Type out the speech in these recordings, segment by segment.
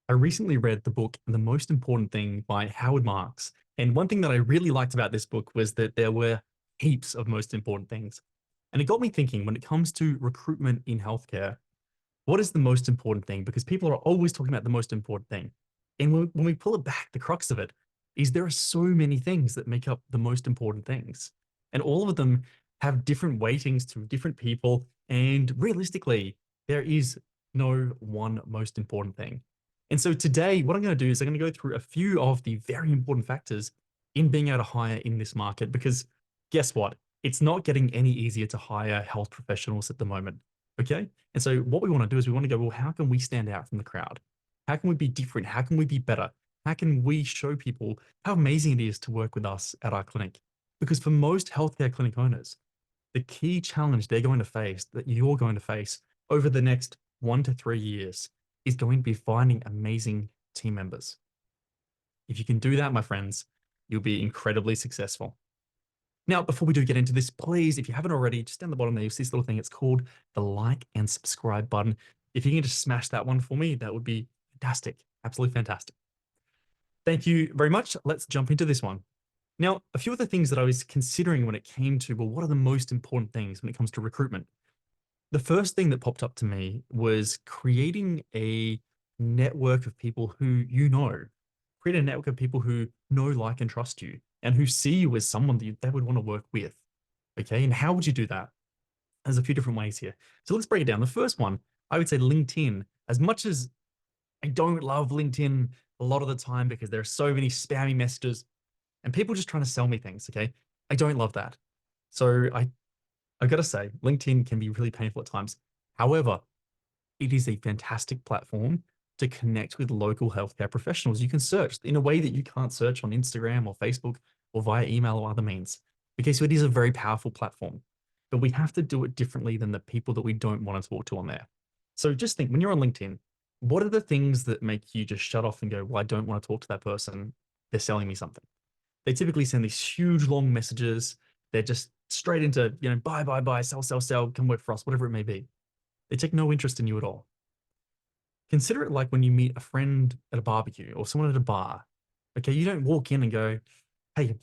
I recently read the book The Most Important Thing by Howard Marks. And one thing that I really liked about this book was that there were heaps of most important things. And it got me thinking when it comes to recruitment in healthcare, what is the most important thing? Because people are always talking about the most important thing. And when we pull it back, the crux of it is there are so many things that make up the most important things. And all of them have different weightings to different people. And realistically, there is no one most important thing. And so today, what I'm going to do is I'm going to go through a few of the very important factors in being able to hire in this market. Because guess what? It's not getting any easier to hire health professionals at the moment. Okay. And so what we want to do is we want to go, well, how can we stand out from the crowd? How can we be different? How can we be better? How can we show people how amazing it is to work with us at our clinic? Because for most healthcare clinic owners, the key challenge they're going to face, that you're going to face over the next 1 to 3 years, is going to be finding amazing team members. If you can do that, my friends, you'll be incredibly successful. Now, before we do get into this, please, if you haven't already, just down the bottom there, you'll see this little thing. It's called the like and subscribe button. If you can just smash that one for me, that would be fantastic. Absolutely fantastic. Thank you very much. Let's jump into this one. Now, a few of the things that I was considering when it came to, well, what are the most important things when it comes to recruitment? The first thing that popped up to me was creating a network of people who you know, create a network of people who know, like, and trust you, and who see you as someone that they would want to work with. Okay. And how would you do that? There's a few different ways here. So let's break it down. The first one, I would say LinkedIn. As much as I don't love LinkedIn a lot of the time because there are so many spammy messages and people just trying to sell me things. Okay. I don't love that. So I've got to say, LinkedIn can be really painful at times. However, it is a fantastic platform to connect with local healthcare professionals. You can search in a way that you can't search on Instagram or Facebook or via email or other means. Okay, so it is a very powerful platform, but we have to do it differently than the people that we don't want to talk to on there. So just think when you're on LinkedIn, what are the things that make you just shut off and go, well, I don't want to talk to that person. They're selling me something. They typically send these huge long messages. They're just straight into, buy, buy, buy, sell, sell, sell, come work for us, whatever it may be. They take no interest in you at all. Consider it like when you meet a friend at a barbecue or someone at a bar. Okay, you don't walk in and go, hey,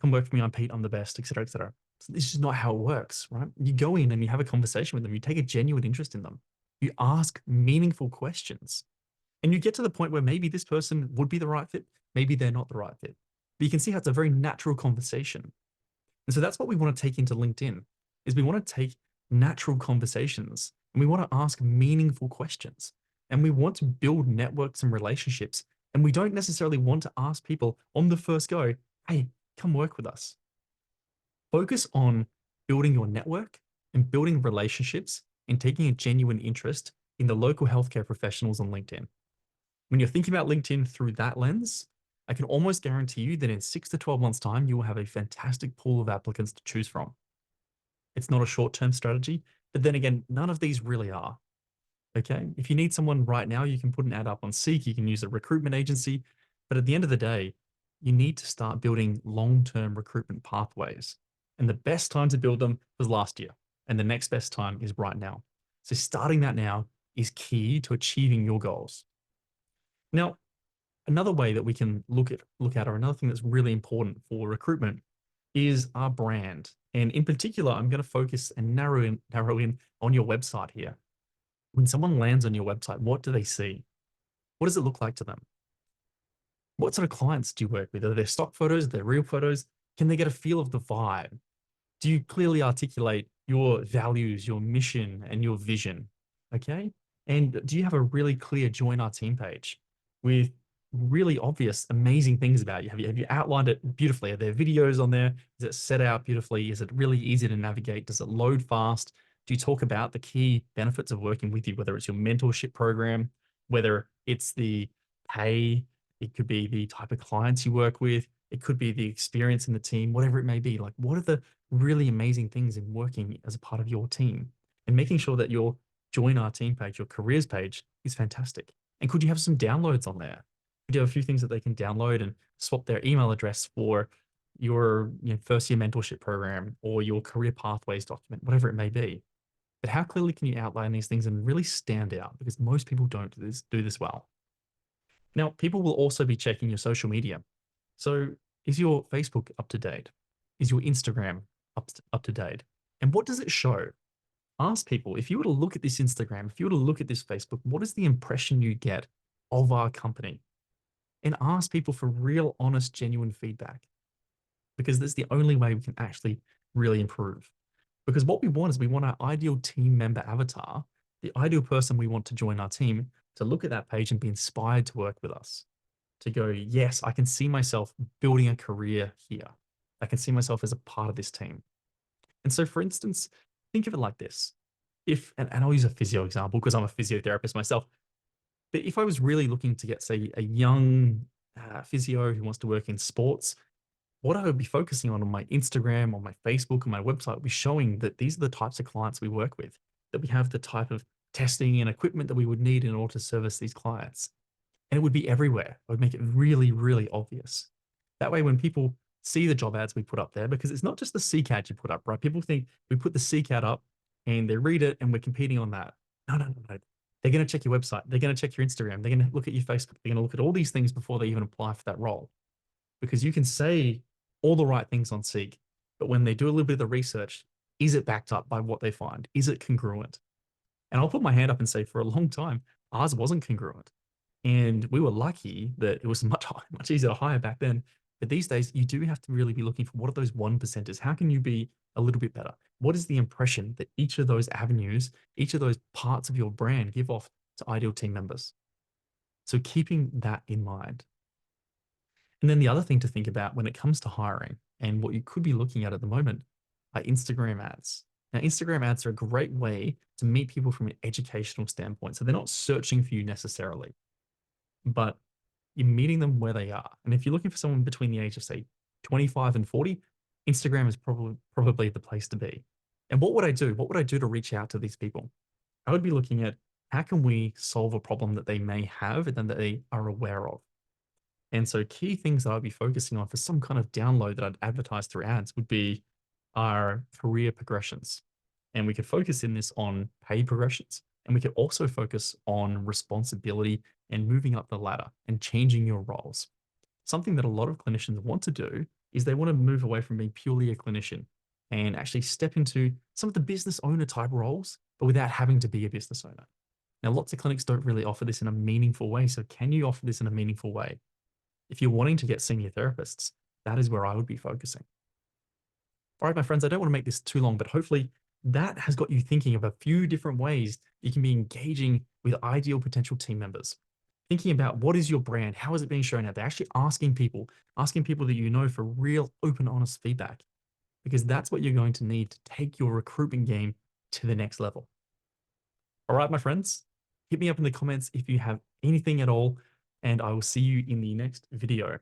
come work for me, I'm Pete, I'm the best, etc., etc. So this is not how it works, right? You go in and you have a conversation with them. You take a genuine interest in them. You ask meaningful questions. And you get to the point where maybe this person would be the right fit, maybe they're not the right fit. But you can see how it's a very natural conversation. And so that's what we want to take into LinkedIn, is we want to take natural conversations and we want to ask meaningful questions. And we want to build networks and relationships. And we don't necessarily want to ask people on the first go, hey, come work with us. Focus on building your network and building relationships and taking a genuine interest in the local healthcare professionals on LinkedIn. When you're thinking about LinkedIn through that lens, I can almost guarantee you that in 6 to 12 months' time, you will have a fantastic pool of applicants to choose from. It's not a short-term strategy, but then again, none of these really are. Okay. If you need someone right now, you can put an ad up on Seek, you can use a recruitment agency. But at the end of the day, you need to start building long-term recruitment pathways. And the best time to build them was last year. And the next best time is right now. So starting that now is key to achieving your goals. Now, another way that we can look at, or another thing that's really important for recruitment is our brand. And in particular, I'm going to focus and narrow in on your website here. When someone lands on your website, what do they see? What does it look like to them? What sort of clients do you work with? Are there stock photos? Are there real photos? Can they get a feel of the vibe? Do you clearly articulate your values, your mission, and your vision? Okay. And do you have a really clear join our team page with really obvious, amazing things about you? Have you outlined it beautifully? Are there videos on there? Is it set out beautifully? Is it really easy to navigate? Does it load fast? Do you talk about the key benefits of working with you, whether it's your mentorship program, whether it's the pay, it could be the type of clients you work with, it could be the experience in the team, whatever it may be. Like, what are the really amazing things in working as a part of your team? And making sure that your join our team page, your careers page is fantastic. And could you have some downloads on there? Could you have a few things that they can download and swap their email address for your first year mentorship program or your career pathways document, whatever it may be? But how clearly can you outline these things and really stand out? Because most people don't do this well. Now, people will also be checking your social media. So, is your Facebook up to date? Is your Instagram up to date? And what does it show? Ask people, if you were to look at this Instagram, if you were to look at this Facebook, what is the impression you get of our company? And ask people for real, honest, genuine feedback, because that's the only way we can actually really improve. Because what we want is we want our ideal team member avatar, the ideal person we want to join our team, to look at that page and be inspired to work with us, to go, yes, I can see myself building a career here. I can see myself as a part of this team. And so, for instance, think of it like this. And I'll use a physio example because I'm a physiotherapist myself. But if I was really looking to get, say, a young physio who wants to work in sports, what I would be focusing on my Instagram, on my Facebook, on my website would be showing that these are the types of clients we work with, that we have the type of testing and equipment that we would need in order to service these clients. And it would be everywhere. I would make it really, really obvious. That way, when people see the job ads we put up there, because it's not just the seek ad you put up, right? People think we put the seek ad up and they read it and we're competing on that. No, no, no, no. They're going to check your website. They're going to check your Instagram. They're going to look at your Facebook. They're going to look at all these things before they even apply for that role. Because you can say all the right things on Seek, but when they do a little bit of the research, is it backed up by what they find? Is it congruent? And I'll put my hand up and say for a long time, ours wasn't congruent. And we were lucky that it was much easier to hire back then. But these days, you do have to really be looking for what are those 1%ers? How can you be a little bit better? What is the impression that each of those avenues, each of those parts of your brand give off to ideal team members? So keeping that in mind. And then the other thing to think about when it comes to hiring and what you could be looking at the moment are Instagram ads. Now, Instagram ads are a great way to meet people from an educational standpoint. So they're not searching for you necessarily, but you're meeting them where they are. And if you're looking for someone between the age of, say, 25 and 40, Instagram is probably the place to be. And what would I do? What would I do to reach out to these people? I would be looking at how can we solve a problem that they may have and then that they are aware of. And so key things that I'd be focusing on for some kind of download that I'd advertise through ads would be our career progressions. And we could focus in this on paid progressions. And we could also focus on responsibility and moving up the ladder and changing your roles. Something that a lot of clinicians want to do is they want to move away from being purely a clinician and actually step into some of the business owner type roles, but without having to be a business owner. Now, lots of clinics don't really offer this in a meaningful way. So can you offer this in a meaningful way? If you're wanting to get senior therapists, that is where I would be focusing. All right, my friends, I don't want to make this too long, but hopefully that has got you thinking of a few different ways you can be engaging with ideal potential team members. Thinking about what is your brand? How is it being shown out there? Actually asking people that you know for real, open, honest feedback, because that's what you're going to need to take your recruitment game to the next level. All right, my friends, hit me up in the comments if you have anything at all, and I will see you in the next video.